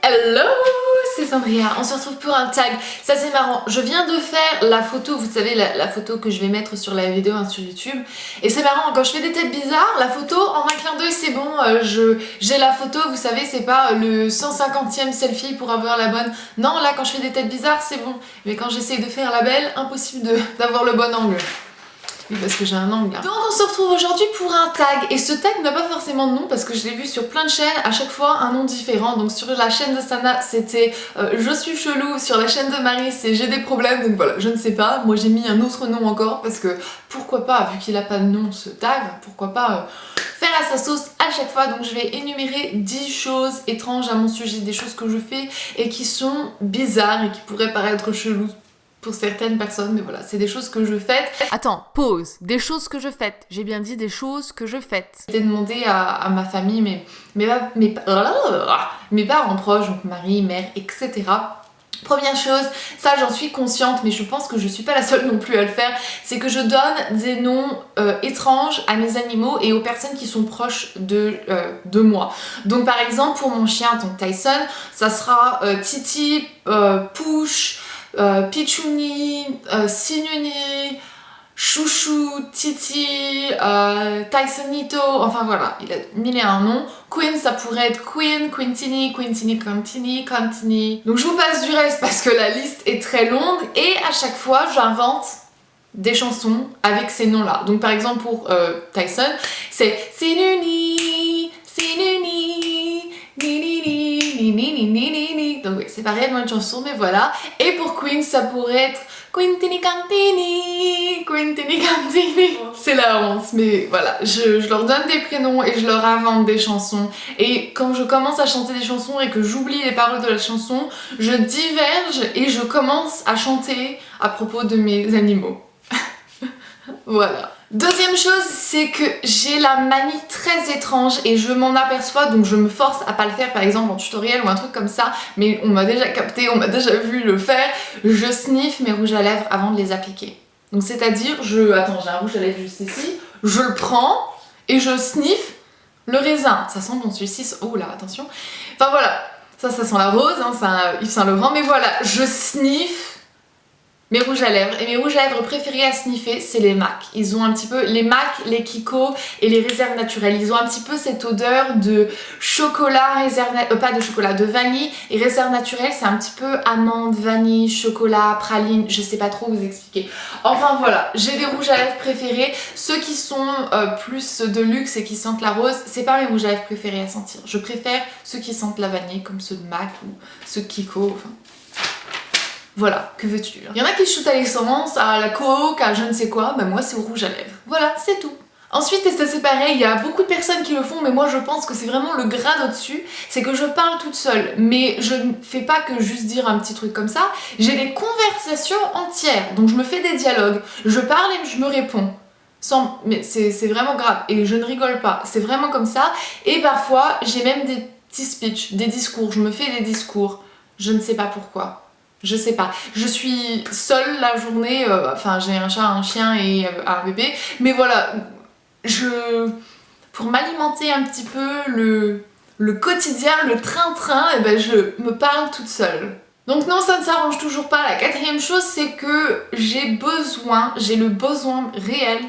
Hello, c'est Sandria, on se retrouve pour un tag. Ça c'est marrant, je viens de faire la photo, vous savez la photo que je vais mettre sur la vidéo sur YouTube. Et c'est marrant, quand je fais des têtes bizarres, la photo en un clin d'œil c'est bon, j'ai la photo, vous savez c'est pas le 150e selfie pour avoir la bonne. Non, là quand je fais des têtes bizarres c'est bon, mais quand j'essaye de faire la belle, impossible d'avoir le bon angle. Oui, parce que j'ai un angle là. Donc on se retrouve aujourd'hui pour un tag, et ce tag n'a pas forcément de nom parce que je l'ai vu sur plein de chaînes, à chaque fois un nom différent. Donc sur la chaîne de Sana c'était je suis chelou, sur la chaîne de Marie c'est j'ai des problèmes, donc voilà, je ne sais pas. Moi j'ai mis un autre nom encore parce que pourquoi pas, vu qu'il a pas de nom ce tag, pourquoi pas faire à sa sauce à chaque fois. Donc je vais énumérer 10 choses étranges à mon sujet, des choses que je fais et qui sont bizarres et qui pourraient paraître cheloues pour certaines personnes, mais voilà, c'est des choses que je fais. Attends, pause. Des choses que je fais. J'ai bien dit des choses que je fais. J'ai demandé à ma famille, mes parents proches, donc mari, mère, etc. Première chose, ça j'en suis consciente, mais je pense que je suis pas la seule non plus à le faire, c'est que je donne des noms étranges à mes animaux et aux personnes qui sont proches de moi. Donc par exemple pour mon chien, donc Tyson, ça sera Titi, Push, Pichouni, Sinuni, Chouchou, Titi, Tysonito, enfin voilà, il a 1001 noms. Queen, ça pourrait être Queen, Quintini, Quintini, Contini, Contini. Donc je vous passe du reste parce que la liste est très longue et à chaque fois j'invente des chansons avec ces noms-là. Donc par exemple pour Tyson, c'est Sinuni, Sinuni, ni. Donc oui, c'est pas réellement une chanson, mais voilà. Et pour Queen, ça pourrait être Quintini Cantini, Quintini Cantini. C'est la honte, mais voilà, je leur donne des prénoms et je leur invente des chansons. Et quand je commence à chanter des chansons et que j'oublie les paroles de la chanson, je diverge et je commence à chanter à propos de mes animaux. Voilà. Deuxième chose, c'est que j'ai la manie très étrange et je m'en aperçois, donc je me force à pas le faire par exemple en tutoriel ou un truc comme ça, mais on m'a déjà capté, on m'a déjà vu le faire. Je sniffe mes rouges à lèvres avant de les appliquer. Donc c'est-à-dire, attends, j'ai un rouge à lèvres juste ici, je le prends et je sniffe le raisin. Ça sent bon celui-ci, oh là, attention. Enfin voilà, ça sent la rose, hein, c'est un Yves Saint Laurent, mais voilà, je sniffe mes rouges à lèvres. Et mes rouges à lèvres préférés à sniffer, c'est les MAC. Ils ont un petit peu, les MAC, les Kiko et les réserves naturelles. Ils ont un petit peu cette odeur de chocolat, pas de chocolat, de vanille. Et réserve naturelle, c'est un petit peu amande, vanille, chocolat, praline, je sais pas trop vous expliquer. Enfin voilà, j'ai des rouges à lèvres préférés. Ceux qui sont plus de luxe et qui sentent la rose, c'est pas mes rouges à lèvres préférés à sentir. Je préfère ceux qui sentent la vanille, comme ceux de MAC ou ceux de Kiko, enfin... Voilà, que veux-tu? Il y en a qui shootent à l'essence, à la coke, à je ne sais quoi, bah moi c'est au rouge à lèvres. Voilà, c'est tout. Ensuite, et ça c'est pareil, il y a beaucoup de personnes qui le font, mais moi je pense que c'est vraiment le grade au-dessus, c'est que je parle toute seule, mais je ne fais pas que juste dire un petit truc comme ça, j'ai des conversations entières, donc je me fais des dialogues, je parle et je me réponds. Mais c'est vraiment grave, et je ne rigole pas, c'est vraiment comme ça, et parfois j'ai même des petits speeches, des discours, je me fais des discours, je ne sais pas pourquoi. Je sais pas, je suis seule la journée, enfin j'ai un chat, un chien et un bébé, mais voilà, pour m'alimenter un petit peu le quotidien, le train-train, et ben je me parle toute seule. Donc non, ça ne s'arrange toujours pas. La quatrième chose, c'est que j'ai le besoin réel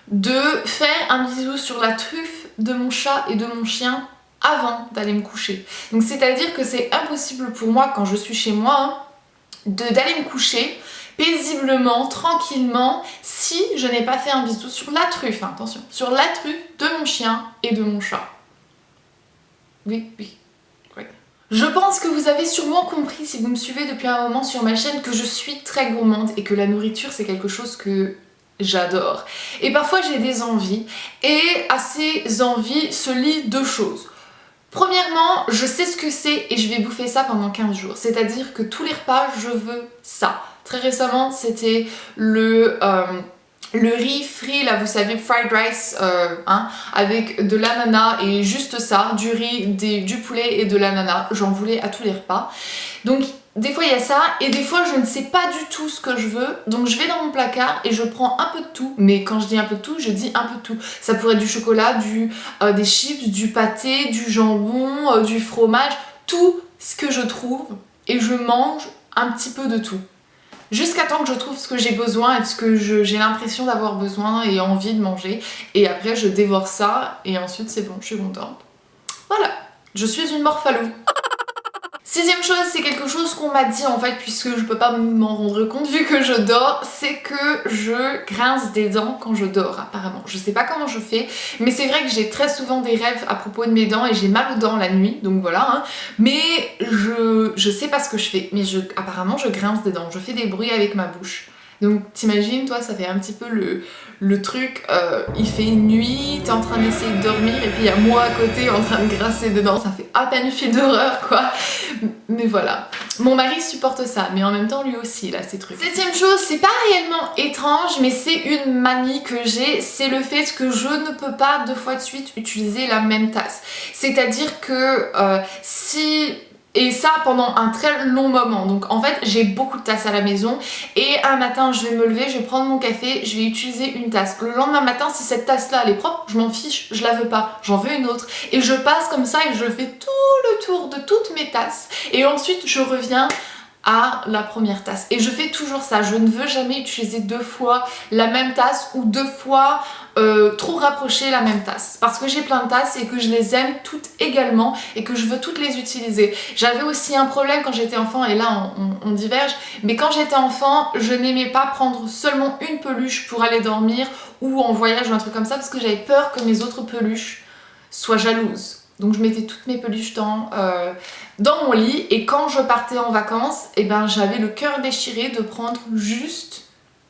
de faire un bisou sur la truffe de mon chat et de mon chien avant d'aller me coucher. Donc c'est à dire que c'est impossible pour moi quand je suis chez moi, hein, d'aller me coucher paisiblement, tranquillement, si je n'ai pas fait un bisou sur la truffe, hein, attention, sur la truffe de mon chien et de mon chat. Oui. Je pense que vous avez sûrement compris, si vous me suivez depuis un moment sur ma chaîne, que je suis très gourmande et que la nourriture c'est quelque chose que j'adore. Et parfois j'ai des envies, et à ces envies se lient deux choses. Premièrement, je sais ce que c'est et je vais bouffer ça pendant 15 jours. C'est-à-dire que tous les repas, je veux ça. Très récemment, c'était le riz frit, là vous savez, fried rice, avec de l'ananas et juste ça, du riz, du poulet et de l'ananas. J'en voulais à tous les repas. Donc des fois il y a ça, et des fois je ne sais pas du tout ce que je veux, donc je vais dans mon placard et je prends un peu de tout. Mais quand je dis un peu de tout, je dis un peu de tout. Ça pourrait être du chocolat, des chips, du pâté, du jambon, du fromage, tout ce que je trouve, et je mange un petit peu de tout. Jusqu'à temps que je trouve ce que j'ai besoin et ce que j'ai l'impression d'avoir besoin et envie de manger. Et après je dévore ça et ensuite c'est bon, je suis contente. Voilà, je suis une morphalou. Sixième chose, c'est quelque chose qu'on m'a dit en fait, puisque je peux pas m'en rendre compte vu que je dors, c'est que je grince des dents quand je dors apparemment. Je sais pas comment je fais, mais c'est vrai que j'ai très souvent des rêves à propos de mes dents et j'ai mal aux dents la nuit, donc voilà. Hein. Mais je sais pas ce que je fais, mais apparemment je grince des dents, je fais des bruits avec ma bouche. Donc t'imagines, toi, ça fait un petit peu le truc, il fait nuit, t'es en train d'essayer de dormir et puis il y a moi à côté en train de grincer dedans, ça fait à peine film d'horreur quoi. Mais voilà. Mon mari supporte ça, mais en même temps lui aussi il a ces trucs. Septième chose, c'est pas réellement étrange, mais c'est une manie que j'ai, c'est le fait que je ne peux pas 2 fois de suite utiliser la même tasse. C'est-à-dire que et ça pendant un très long moment. Donc en fait j'ai beaucoup de tasses à la maison et un matin je vais me lever, je vais prendre mon café, je vais utiliser une tasse. Le lendemain matin si cette tasse là elle est propre, je m'en fiche, je la veux pas, j'en veux une autre. Et je passe comme ça et je fais tout le tour de toutes mes tasses. Et ensuite je reviens à la première tasse. Et je fais toujours ça, je ne veux jamais utiliser 2 fois la même tasse ou 2 fois trop rapprocher la même tasse. Parce que j'ai plein de tasses et que je les aime toutes également et que je veux toutes les utiliser. J'avais aussi un problème quand j'étais enfant, et là on diverge, mais quand j'étais enfant, je n'aimais pas prendre seulement une peluche pour aller dormir ou en voyage ou un truc comme ça parce que j'avais peur que mes autres peluches soient jalouses. Donc je mettais toutes mes peluches dans mon lit et quand je partais en vacances, et ben j'avais le cœur déchiré de prendre juste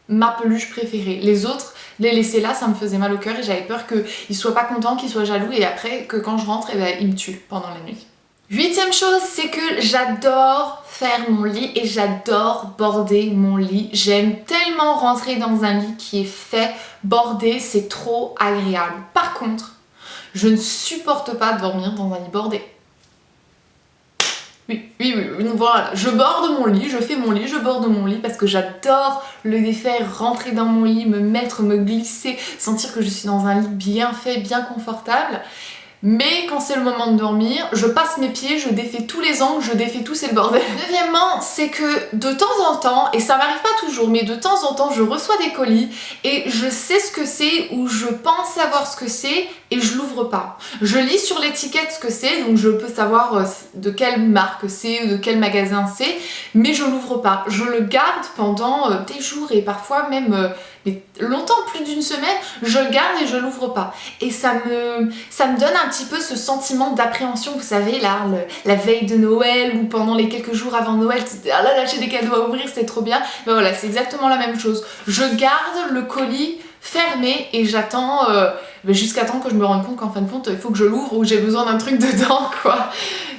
ma peluche préférée. Les autres, les laisser là, ça me faisait mal au cœur et j'avais peur qu'ils soient pas contents, qu'ils soient jaloux et après que quand je rentre, et ben, ils me tuent pendant la nuit. 8e chose, c'est que j'adore faire mon lit et j'adore border mon lit. J'aime tellement rentrer dans un lit qui est fait, bordé, c'est trop agréable. Par contre, je ne supporte pas dormir dans un lit bordé. Oui, voilà, je borde mon lit, je fais mon lit, je borde mon lit parce que j'adore le défaire, rentrer dans mon lit, me mettre, me glisser, sentir que je suis dans un lit bien fait, bien confortable. Mais quand c'est le moment de dormir, je passe mes pieds, je défais tous les angles, je défais tout, c'est le bordel. Deuxièmement, c'est que de temps en temps, et ça m'arrive pas toujours, mais de temps en temps, je reçois des colis et je sais ce que c'est ou je pense savoir ce que c'est et je l'ouvre pas. Je lis sur l'étiquette ce que c'est, donc je peux savoir de quelle marque c'est ou de quel magasin c'est, mais je l'ouvre pas. Je le garde pendant des jours et parfois même longtemps, plus d'1 semaine, je le garde et je l'ouvre pas. Et ça me donne un petit peu ce sentiment d'appréhension, vous savez, là, la veille de Noël ou pendant les quelques jours avant Noël, ah là, j'ai des cadeaux à ouvrir, c'est trop bien. Ben voilà, c'est exactement la même chose. Je garde le colis fermé et j'attends jusqu'à temps que je me rende compte qu'en fin de compte, il faut que je l'ouvre ou j'ai besoin d'un truc dedans, quoi.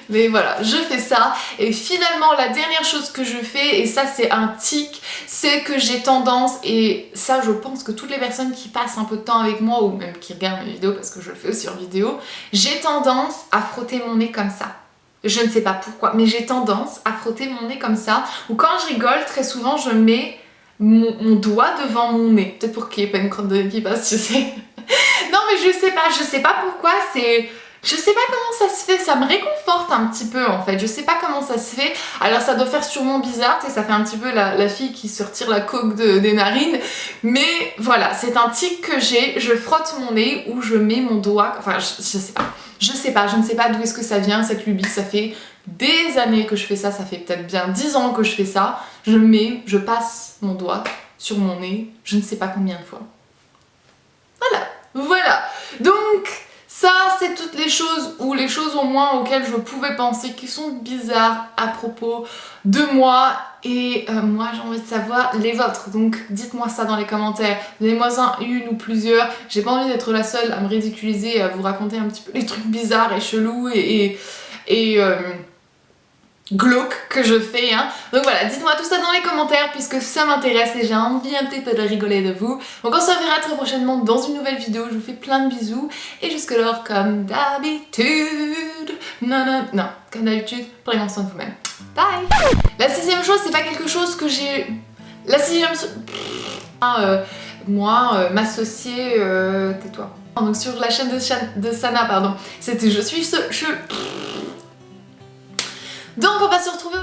Mais voilà, je fais ça. Et finalement, la dernière chose que je fais, et ça c'est un tic, c'est que j'ai tendance, et ça je pense que toutes les personnes qui passent un peu de temps avec moi, ou même qui regardent mes vidéos, parce que je le fais aussi en vidéo, j'ai tendance à frotter mon nez comme ça. Je ne sais pas pourquoi, mais j'ai tendance à frotter mon nez comme ça, ou quand je rigole, très souvent je mets mon doigt devant mon nez. Peut-être pour qu'il n'y ait pas une crotte de nez qui passe, tu sais. Non mais je sais pas pourquoi, c'est... Je sais pas comment ça se fait, ça me réconforte un petit peu en fait, je sais pas comment ça se fait. Alors ça doit faire sûrement bizarre, tu sais, ça fait un petit peu la fille qui se retire la coque des narines. Mais voilà, c'est un tic que j'ai, je frotte mon nez ou je mets mon doigt, enfin je sais pas. Je ne sais pas d'où est-ce que ça vient cette lubie, ça fait des années que je fais ça fait peut-être bien 10 ans que je fais ça. Je passe mon doigt sur mon nez, je ne sais pas combien de fois. Voilà. Donc... ça, c'est toutes les choses, ou les choses au moins auxquelles je pouvais penser qui sont bizarres à propos de moi. Et moi, j'ai envie de savoir les vôtres. Donc, dites-moi ça dans les commentaires. Donnez-moi une ou plusieurs. J'ai pas envie d'être la seule à me ridiculiser et à vous raconter un petit peu les trucs bizarres et chelous et glauque que je fais, hein. Donc voilà, dites-moi tout ça dans les commentaires puisque ça m'intéresse et j'ai envie un petit peu de rigoler de vous. Donc on se reverra très prochainement dans une nouvelle vidéo, je vous fais plein de bisous et jusque-là, comme d'habitude, non, comme d'habitude, prenez soin de vous-même. Bye. La 6ème chose, c'est pas quelque chose que j'ai... La 6ème... moi, m'associer... tais-toi. Donc sur la chaîne de Sana, pardon, c'était je suis ce... Donc on va se retrouver...